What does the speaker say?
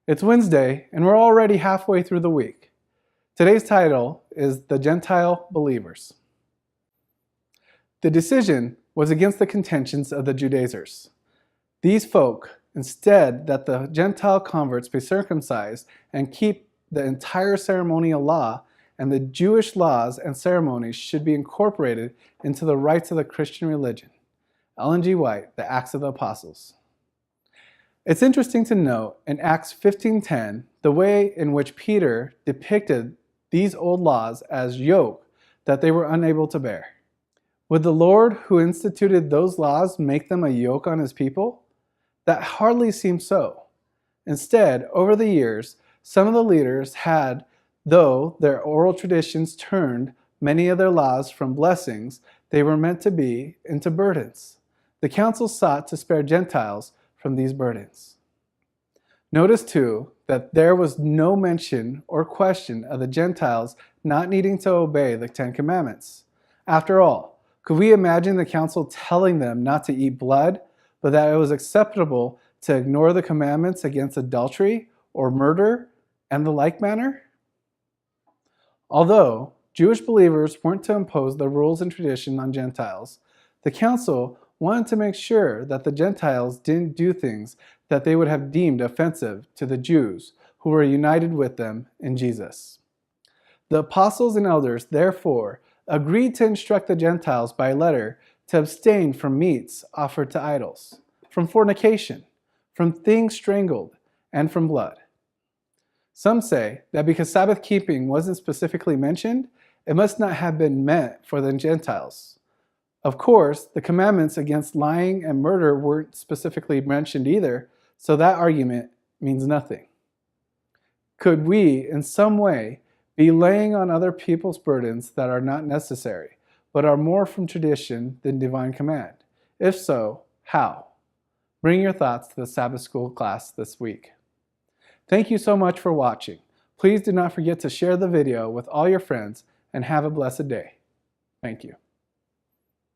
It's Wednesday, and we're already halfway through the week. Today's title is The Gentile Believers. The decision was against the contentions of the Judaizers. These folk, instead that the Gentile converts be circumcised and keep the entire ceremonial law, and the Jewish laws and ceremonies should be incorporated into the rites of the Christian religion. Ellen G. White, The Acts of the Apostles. It's interesting to note in Acts 15:10 the way in which Peter depicted these old laws as yoke that they were unable to bear. Would the Lord who instituted those laws make them a yoke on his people? That hardly seems so. Instead, over the years, some of the leaders had, though their oral traditions turned many of their laws from blessings they were meant to be into burdens. The council sought to spare Gentiles from these burdens. Notice too that there was no mention or question of the Gentiles not needing to obey the Ten Commandments. After all, could we imagine the council telling them not to eat blood, but that it was acceptable to ignore the commandments against adultery or murder and the like manner? Although Jewish believers weren't to impose the rules and tradition on Gentiles, the council wanted to make sure that the Gentiles didn't do things that they would have deemed offensive to the Jews who were united with them in Jesus. The apostles and elders, therefore, agreed to instruct the Gentiles by letter to abstain from meats offered to idols, from fornication, from things strangled, and from blood. Some say that because Sabbath keeping wasn't specifically mentioned, it must not have been meant for the Gentiles. Of course, the commandments against lying and murder weren't specifically mentioned either, so that argument means nothing. Could we, in some way, be laying on other people's burdens that are not necessary, but are more from tradition than divine command? If so, how? Bring your thoughts to the Sabbath School class this week. Thank you so much for watching. Please do not forget to share the video with all your friends and have a blessed day. Thank you.